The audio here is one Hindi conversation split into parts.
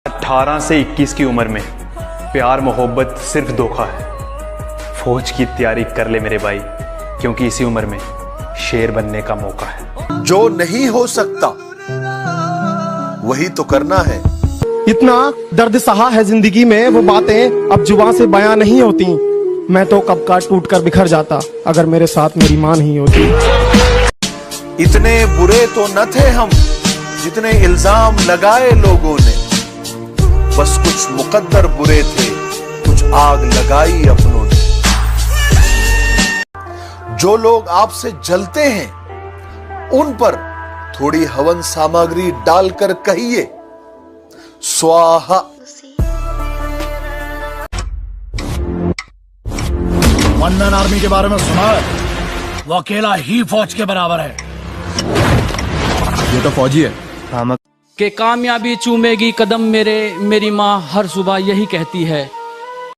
18 से 21 की उम्र में प्यार मोहब्बत सिर्फ धोखा है। फौज की तैयारी कर ले मेरे भाई, क्योंकि इसी उम्र में शेर बनने का मौका है। जो नहीं हो सकता वही तो करना है। इतना दर्द सहा है जिंदगी में, वो बातें अब जुबान से बयां नहीं होती। मैं तो कब का टूट कर बिखर जाता अगर मेरे साथ मेरी मां नहीं होती। इतने बुरे तो न थे हम जितने इल्जाम लगाए लोगों ने, बस कुछ मुकद्दर बुरे थे, कुछ आग लगाई अपनों ने। जो लोग आपसे जलते हैं उन पर थोड़ी हवन सामग्री डालकर कहिए स्वाहा। वंदन आर्मी के बारे में सुना है? वो अकेला ही फौज के बराबर है। ये तो फौजी है। कि कामयाबी चूमेगी कदम मेरे, मेरी माँ हर सुबह यही कहती है।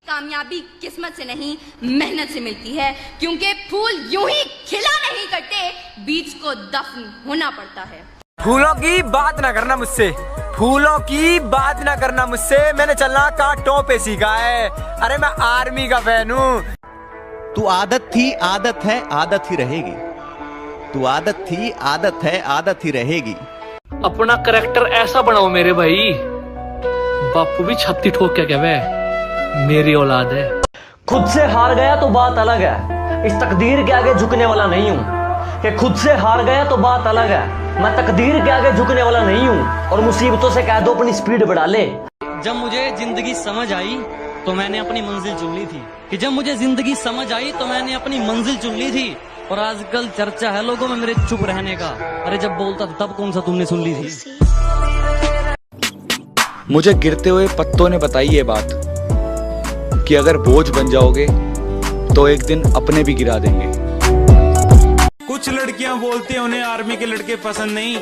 कामयाबी किस्मत से नहीं मेहनत से मिलती है, क्योंकि फूल यूं ही खिला नहीं करते, बीज को दफन होना पड़ता है। फूलों की बात ना करना मुझसे, फूलों की बात ना करना मुझसे, मैंने चलना कांटों पे सीखा है। अरे मैं आर्मी का फैन हूँ। तू आदत थी, आदत है, आदत ही रहेगी। तू आदत थी, आदत है, आदत ही रहेगी। अपना करैक्टर ऐसा बनाओ मेरे भाई, बापू भी छत्ती ठोक क्या कहवे, मेरी औलाद है। खुद से हार गया तो बात अलग है, इस तकदीर के आगे झुकने वाला नहीं हूँ। कि खुद से हार गया तो बात अलग है, मैं तकदीर के आगे झुकने वाला नहीं हूँ। और मुसीबतों से कह दो अपनी स्पीड बढ़ा ले। जब मुझे जिंदगी समझ आई तो मैंने अपनी मंजिल चुन ली थी, कि जब मुझे जिंदगी समझ आई तो मैंने अपनी मंजिल चुन ली थी। और आजकल चर्चा है लोगों में मेरे चुप रहने का। अरे जब बोलता था तब कौन सा तुमने सुन ली थी? मुझे गिरते हुए पत्तों ने बताई ये बात कि अगर बोझ बन जाओगे तो एक दिन अपने भी गिरा देंगे। कुछ लड़कियां बोलती हैं उन्हें आर्मी के लड़के पसंद नहीं।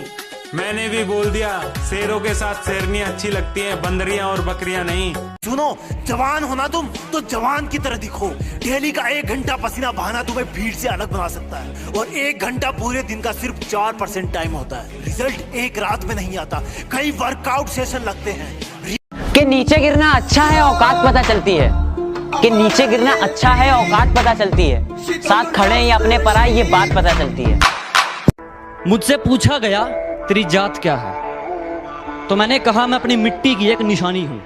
मैंने भी बोल दिया, शेरों के साथ शेरनियां अच्छी लगती हैं, बंदरियां और बकरियां नहीं। सुनो, जवान होना तुम तो जवान की तरह दिखो। डेली का 1 घंटा पसीना बहाना तुम्हें भीड़ से अलग बना सकता है, और 1 घंटा पूरे दिन का सिर्फ 4% टाइम होता है। रिजल्ट एक रात में नहीं आता, कई वर्कआउट सेशन लगते हैं। कि नीचे गिरना अच्छा है, औकात पता चलती है। कि नीचे गिरना अच्छा है, औकात पता चलती है। साथ खड़े हैं या अपने पर आए, ये बात पता चलती है। मुझसे पूछा गया तेरी जात क्या है, तो मैंने कहा मैं अपनी मिट्टी की एक निशानी हूँ।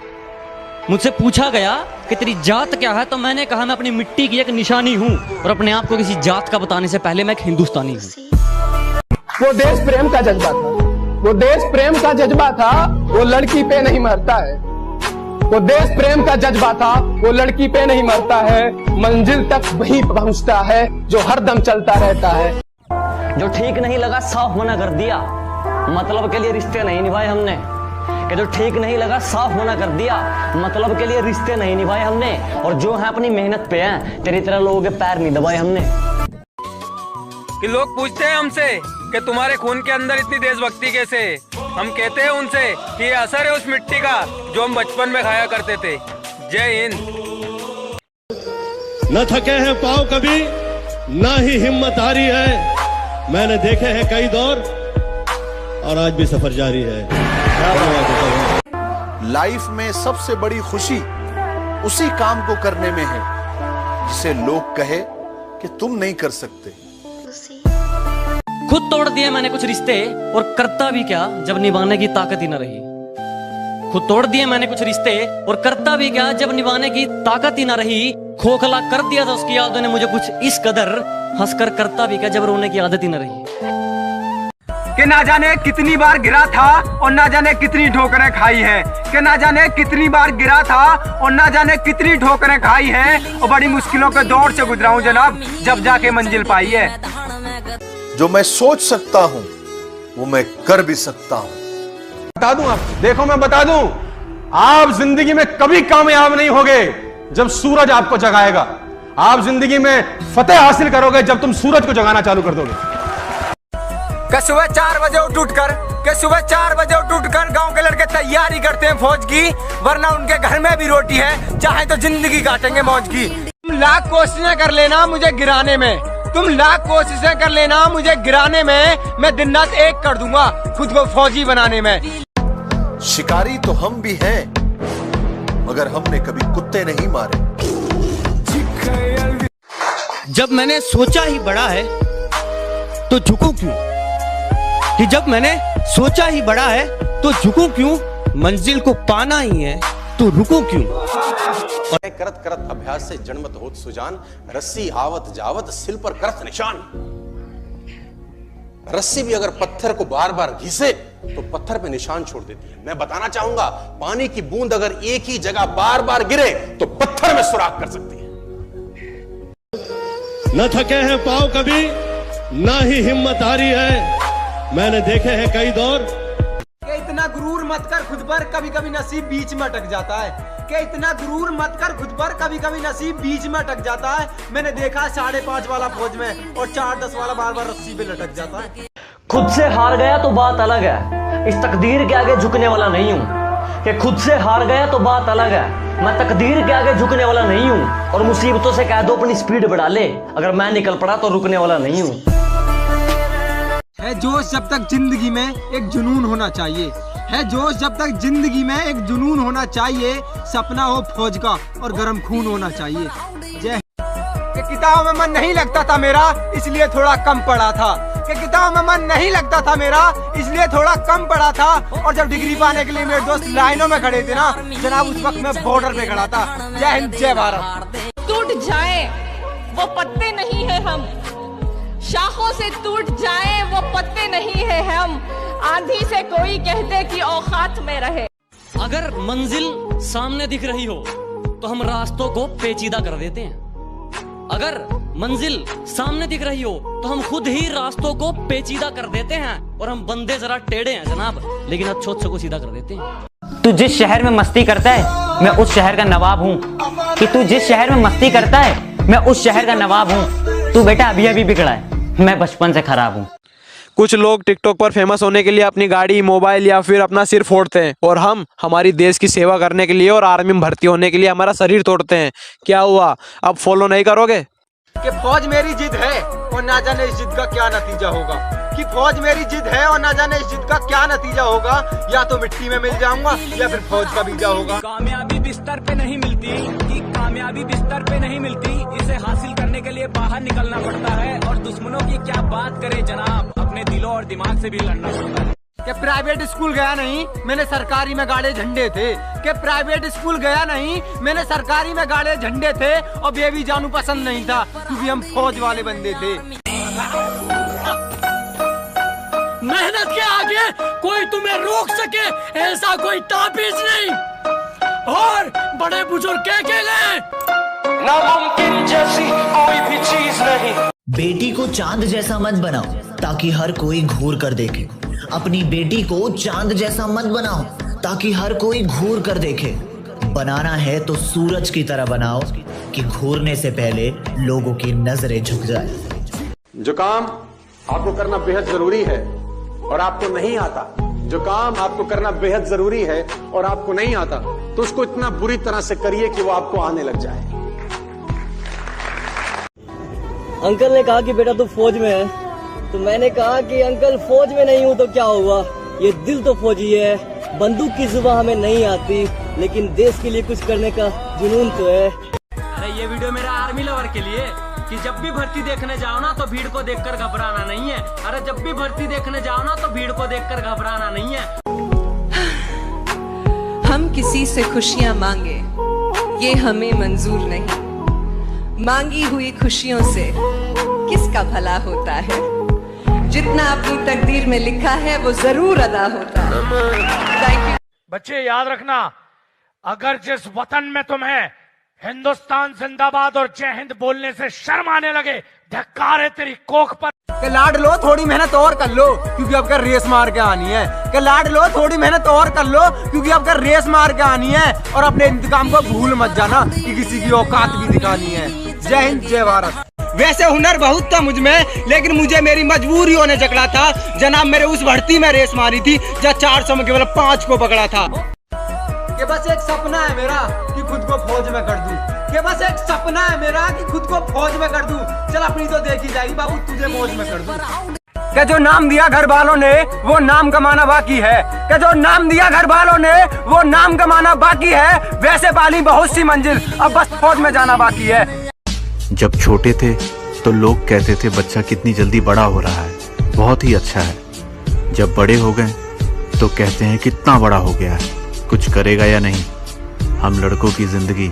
मुझसे पूछा गया कि तेरी जात क्या है, तो मैंने कहा मैं अपनी मिट्टी की एक निशानी हूँ। और अपने आप को किसी जात का बताने से पहले मैं एक हिंदुस्तानी हूँ। वो देश प्रेम का जज्बा था, वो देश प्रेम का जज्बा था, वो लड़की पे नहीं मरता है। वो देश प्रेम का जज्बा था, वो लड़की पे नहीं मरता है। मंजिल तक वही पहुंचता है जो हरदम चलता रहता है। जो ठीक नहीं लगा साफ मना कर दिया, मतलब के लिए रिश्ते नहीं निभाए हमने। कि जो ठीक नहीं लगा साफ मना कर दिया, मतलब के लिए रिश्ते नहीं निभाए हमने। और जो है अपनी मेहनत पे हैं, तेरी तरह लोगों के पैर नहीं दबाए हमने। कि लोग पूछते हैं हमसे कि तुम्हारे खून के अंदर इतनी देशभक्ति कैसे? हम कहते हैं उनसे कि ये असर है उस मिट्टी का जो हम बचपन में खाया करते थे। जय हिंद। न थके हैं पाँव कभी, ना ही हिम्मत हारी है। मैंने देखे हैं कई दौर और आज भी सफर जारी है। लाइफ में सबसे बड़ी खुशी उसी काम को करने में है जिसे लोग कहे कि तुम नहीं कर सकते। खुद तोड़ दिए मैंने कुछ रिश्ते, और करता भी क्या जब निभाने की ताकत ही न रही। खुद तोड़ दिए मैंने कुछ रिश्ते, और करता भी क्या जब निभाने की ताकत ही न रही। खोखला कर दिया था उसकी यादों ने मुझे कुछ इस कदर, हंसकर करता भी क्या जब रोने की आदत ही न रही। कि ना जाने कितनी बार गिरा था और ना जाने कितनी ठोकरें खाई है। कि ना जाने कितनी बार गिरा था और ना जाने कितनी ठोकरें खाई है, और बड़ी मुश्किलों के दौर से गुजरा हूँ जनाब, जब जाके मंजिल पाई है। जो मैं सोच सकता हूं वो मैं कर भी सकता हूं। बता दूं, आप देखो मैं बता दूं, आप जिंदगी में कभी कामयाब नहीं होगे जब सूरज आपको जगाएगा। आप जिंदगी में फतेह हासिल करोगे जब तुम सूरज को जगाना चालू कर दोगे। सुबह 4 बजे उठ कर गांव के लड़के तैयारी करते हैं फौज की, वरना उनके घर में भी रोटी है, चाहे तो जिंदगी काटेंगे मौज की। तुम लाख कोशिशें कर लेना मुझे गिराने में, तुम लाख कोशिशें कर लेना मुझे गिराने में, मैं दिन रात एक कर दूंगा खुद को फौजी बनाने में। शिकारी तो हम भी हैं, मगर हमने कभी कुत्ते नहीं मारे। जब मैंने सोचा ही बड़ा है तो झुकूं क्यों, कि जब मैंने सोचा ही बड़ा है तो झुकूं क्यों, मंजिल को पाना ही है तो रुकूं क्यों। करत करत अभ्यास से जन्मत होत सुजान, रस्सी आवत जावत सिल पर करत निशान। रस्सी भी अगर पत्थर को बार बार घिसे तो पत्थर पे निशान छोड़ देती है। मैं बताना चाहूंगा, पानी की बूंद अगर एक ही जगह बार बार गिरे तो पत्थर में सुराख कर सकती है। न थके हैं पांव कभी, ना ही हिम्मत हारी है। मैंने देखे हैं कई दौर। कि इतना गुरूर मत कर खुद पर, कभी कभी नसीब बीच में अटक जाता है। कि इतना गुरूर मत कर खुद पर, कभी कभी नसीब बीच में अटक जाता है। मैंने देखा 5.5 वाला फौज में और 4-10 वाला बार बार रस्सी पे लटक जाता है। खुद से हार गया तो बात अलग है, इस तकदीर के आगे झुकने वाला नहीं हूँ। कि खुद से हार गया तो बात अलग है, मैं तकदीर के आगे झुकने वाला नहीं हूँ। और मुसीबतों से कह दो अपनी स्पीड बढ़ा ले, अगर मैं निकल पड़ा तो रुकने वाला नहीं हूँ। है जोश जब तक जिंदगी में एक जुनून होना चाहिए, है जोश जब तक जिंदगी में एक जुनून होना चाहिए। सपना हो फौज का और गर्म खून होना चाहिए। जय। कि किताबों में मन नहीं लगता था मेरा, इसलिए थोड़ा कम पढ़ा था। कि किताबों में मन नहीं लगता था मेरा, इसलिए थोड़ा कम पढ़ा था। और जब डिग्री पाने के लिए मेरे दोस्त लाइनों में खड़े थे ना जनाब, उस वक्त मैं बॉर्डर पे खड़ा था। जय हिंद, जय भारत। टूट जाए वो पत्ते नहीं है हम, शाखों से टूट जाए वो पत्ते नहीं है हम। आंधी से कोई कहते कि औकात में रहे। अगर मंजिल सामने दिख रही हो तो हम रास्तों को पेचीदा कर देते हैं। अगर मंजिल सामने दिख रही हो तो हम खुद ही रास्तों को पेचीदा कर देते हैं। और हम बंदे जरा टेढ़े हैं जनाब, लेकिन अच्छों को सीधा कर देते हैं। तू जिस शहर में मस्ती करता है मैं उस शहर का नवाब हूँ। कि तू जिस शहर में मस्ती करता है मैं उस शहर का नवाब हूँ। तू बेटा अभी अभी बिगड़ा है, मैं बचपन से खराब हूँ। कुछ लोग टिकटॉक पर फेमस होने के लिए अपनी गाड़ी, मोबाइल या फिर अपना सिर फोड़ते हैं, और हम हमारी देश की सेवा करने के लिए और आर्मी में भर्ती होने के लिए हमारा शरीर तोड़ते हैं। क्या हुआ, अब फॉलो नहीं करोगे? कि फौज मेरी जिद है और ना जाने इस जिद का क्या नतीजा होगा। कि फौज मेरी जिद है और ना जाने इस जिद का क्या नतीजा होगा। या तो मिट्टी में मिल जाऊंगा या फिर फौज का बीजा होगा। कामयाबी बिस्तर पे नहीं मिलती, कि कामयाबी बिस्तर पे नहीं मिलती, इसे हासिल करने के लिए बाहर निकलना पड़ता है। और दुश्मनों की क्या बात करें जनाब, अपने दिलों और दिमाग से भी लड़ना पड़ता है। कि प्राइवेट स्कूल गया नहीं, मैंने सरकारी में गाड़े झंडे थे। कि प्राइवेट स्कूल गया नहीं, मैंने सरकारी में गाड़े झंडे थे। और बेबी जानू पसंद नहीं था क्योंकि हम फौज वाले बंदे थे। मेहनत के आगे कोई तुम्हें रोक सके ऐसा कोई ताबीज नहीं। और बड़े बुजुर्ग कह के गए, नामुमकिन जैसी कोई भी चीज नहीं। बेटी को चांद जैसा मत बनाओ ताकि हर कोई घूर कर देखे। अपनी बेटी को चांद जैसा मत बनाओ ताकि हर कोई घूर कर देखे। बनाना है तो सूरज की तरह बनाओ कि घूरने से पहले लोगों की नजरें झुक जाए। जो काम आपको करना बेहद जरूरी है और आपको नहीं आता, जो काम आपको करना बेहद जरूरी है और आपको नहीं आता, तो उसको इतना बुरी तरह से करिए कि वो आपको आने लग जाए। अंकल ने कहा कि बेटा तू फौज में है, तो मैंने कहा कि अंकल फौज में नहीं हूँ तो क्या हुआ, ये दिल तो फौजी है। बंदूक की जुबान हमें नहीं आती, लेकिन देश के लिए कुछ करने का जुनून तो है। अरे ये वीडियो मेरा आर्मी लवर के लिए, कि जब भी भर्ती देखने जाओ ना तो भीड़ को देखकर घबराना नहीं है। अरे जब भी भर्ती देखने जाओ ना तो भीड़ को देखकर घबराना नहीं है। हम किसी से खुशियां मांगे ये हमें मंजूर नहीं। मांगी हुई खुशियों से किसका भला होता है। जितना अपनी तकदीर में लिखा है वो जरूर अदा होता है। Thank you. बच्चे याद रखना, अगर जिस वतन में तुम्हें हिंदुस्तान जिंदाबाद और जय हिंद बोलने से शर्म आने लगे, धिक्कार है तेरी कोख पर। के लाड लो, थोड़ी मेहनत और कर लो क्योंकि अब कर रेस मार के आनी है। के लाड लो, थोड़ी मेहनत और कर लो क्योंकि अब कर रेस मार के आनी है। और अपने इंतकाम को भूल मत जाना कि किसी की औकात भी दिखानी है। जय हिंद, जय भारत। वैसे हुनर बहुत था मुझ में, लेकिन मुझे मेरी मजबूरियों ने जकड़ा था। जनाब मेरे उस भर्ती में रेस मारी थी जहाँ 400 में केवल 5 को पकड़ा था। कि बस एक सपना है मेरा कि खुद को फौज में कर दूं। कि बस एक सपना है मेरा कि खुद को फौज में कर दूं। चल अपनी तो देखी जाएगी बाबू, तुझे फौज में कर दूं। कि जो नाम दिया घर वालों ने वो नाम कमाना बाकी है, कि जो नाम दिया घर वालों ने वो नाम कमाना बाकी है। वैसे पाली बहुत सी मंजिल, अब बस फौज में जाना बाकी है। जब छोटे थे तो लोग कहते थे बच्चा कितनी जल्दी बड़ा हो रहा है, बहुत ही अच्छा है। जब बड़े हो गए तो कहते हैं कितना बड़ा हो गया है, कुछ करेगा या नहीं। हम लड़कों की जिंदगी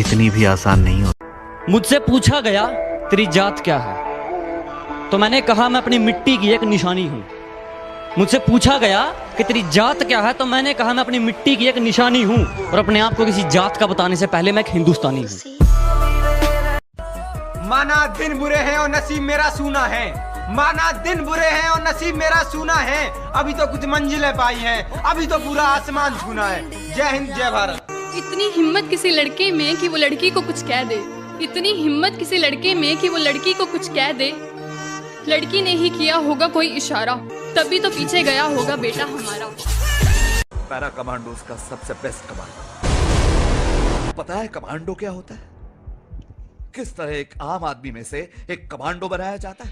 इतनी भी आसान नहीं होती। मुझसे पूछा गया तेरी जात क्या है, तो मैंने कहा मैं अपनी मिट्टी की एक निशानी हूं। मुझसे पूछा गया कि तेरी जात क्या है, तो मैंने कहा मैं अपनी मिट्टी की एक निशानी हूं। और अपने आप को किसी जात का बताने से पहले मैं एक हिंदुस्तानी हूं। माना दिन बुरे हैं और नसीब मेरा सूना है, माना दिन बुरे हैं और नसीब मेरा सूना है। अभी तो कुछ मंजिलें पाई हैं, अभी तो पूरा आसमान छूना है। जय हिंद जय भारत। इतनी हिम्मत किसी लड़के में कि वो लड़की को कुछ कह दे, इतनी हिम्मत किसी लड़के में कि वो लड़की को कुछ कह दे। लड़की ने ही किया होगा कोई इशारा, तभी तो पीछे गया होगा बेटा हमारा। पैरा कमांडोज का सबसे बेस्ट कमांडो। पता है कमांडो क्या होता है? किस तरह एक आम आदमी में से एक कमांडो बनाया जाता है?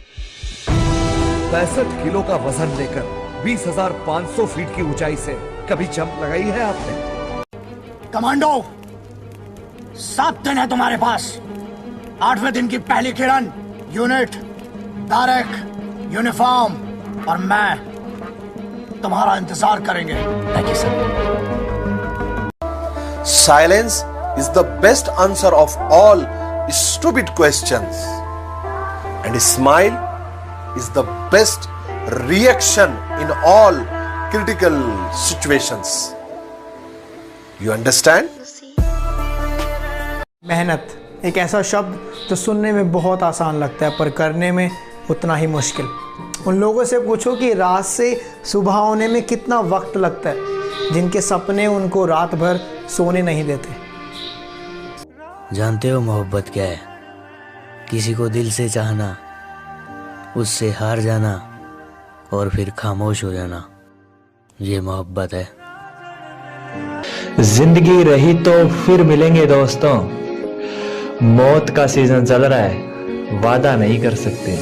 65 किलो का वजन लेकर 20,500 फीट की ऊंचाई से कभी जंप लगाई है आपने? कमांडो 7 दिन है तुम्हारे पास। 8वें दिन की पहली किरण, यूनिट, बैरक, यूनिफॉर्म और मैं तुम्हारा इंतजार करेंगे। Silence is the best answer of all stupid questions, and a smile is the best reaction in all critical situations. You understand? मेहनत एक ऐसा शब्द जो सुनने में बहुत आसान लगता है पर करने में उतना ही मुश्किल। उन लोगों से पूछो कि रात से सुबह होने में कितना वक्त लगता है, जिनके सपने उनको रात भर सोने नहीं देते। जानते हो मोहब्बत क्या है? किसी को दिल से चाहना, उससे हार जाना और फिर खामोश हो जाना, ये मोहब्बत है। जिंदगी रही तो फिर मिलेंगे दोस्तों, मौत का सीजन चल रहा है, वादा नहीं कर सकते।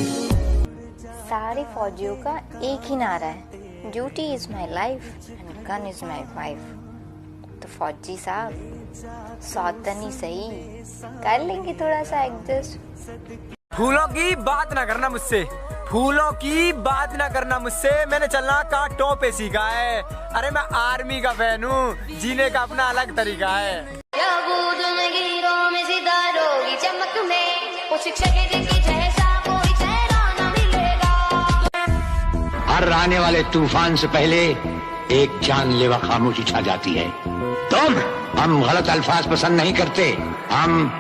सारे फौजियों का एक ही नारा है, duty is my life and gun is my wife. तो फौजी साहब सौतनी सही, कर लेंगे थोड़ा सा एडजस्ट। फूलों की बात ना करना मुझसे, फूलों की बात ना करना मुझसे, मैंने चलना कांटों पे सीखा है। अरे मैं आर्मी का फैन हूँ, जीने का अपना अलग तरीका है। चमक में वो शिक्षक की जैसा कोई चेहरा न मिलेगा। हर आने वाले तूफान से पहले एक जानलेवा खामोशी छा जाती है। हम गलत अल्फाज पसंद नहीं करते, हम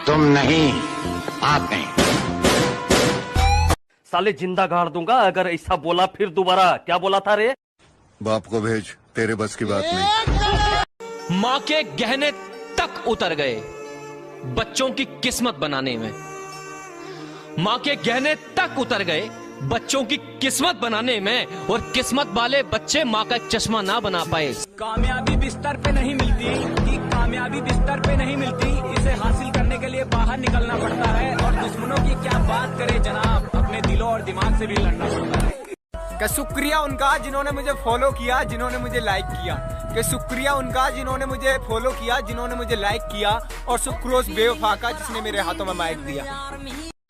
तुम नहीं, आप नहीं। साले जिंदा गाड़ दूंगा अगर ऐसा बोला फिर दोबारा। क्या बोला था रे? बाप को भेज, तेरे बस की बात नहीं। माँ के गहने तक उतर गए बच्चों की किस्मत बनाने में, माँ के गहने तक उतर गए बच्चों की किस्मत बनाने में, और किस्मत वाले बच्चे माँ का चश्मा ना बना पाए। कामयाबी बिस्तर पे नहीं मिलती, कि कामयाबी बिस्तर पे नहीं मिलती, इसे हासिल करने के लिए बाहर निकलना पड़ता है। और दुश्मनों की क्या बात करें जनाब, अपने दिलों और दिमाग से भी लड़ना पड़ता है। कि शुक्रिया उनका जिन्होंने मुझे फॉलो किया, जिन्होंने मुझे लाइक किया, कि शुक्रिया उनका जिन्होंने मुझे फॉलो किया, जिन्होंने मुझे लाइक किया, और शुक्रोस बेवफा का जिसने मेरे हाथों में माइक दिया।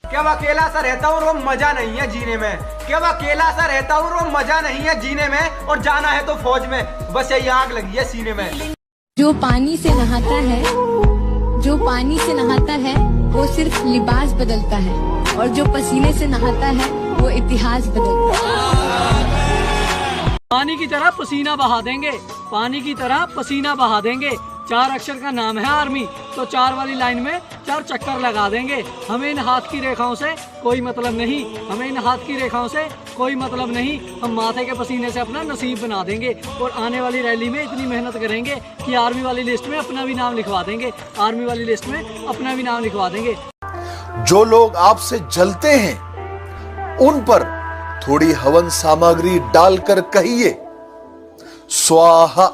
क्या मैं अकेला सा रहता हूँ, वो मजा नहीं है जीने में। क्या मैं अकेला सा रहता हूँ, वो मजा नहीं है जीने में। और जाना है तो फौज में, बस यही आग लगी है सीने में। जो पानी से नहाता है, जो पानी से नहाता है वो सिर्फ लिबास बदलता है, और जो पसीने से नहाता है वो इतिहास बदलता है। पानी की तरह पसीना बहा देंगे, पानी की तरह पसीना बहा देंगे। 4 अक्षर का नाम है आर्मी, तो 4 वाली लाइन में 4 चक्कर लगा देंगे। हमें इन हाथ की रेखाओं से कोई मतलब नहीं, हमें इन हाथ की रेखाओं से कोई मतलब नहीं। हम माथे के पसीने से अपना नसीब बना देंगे, और आने वाली रैली में इतनी मेहनत करेंगे कि आर्मी वाली लिस्ट में अपना भी नाम लिखवा देंगे, आर्मी वाली लिस्ट में अपना भी नाम लिखवा देंगे। जो लोग आपसे जलते हैं उन पर थोड़ी हवन सामग्री डालकर कहिए स्वाहा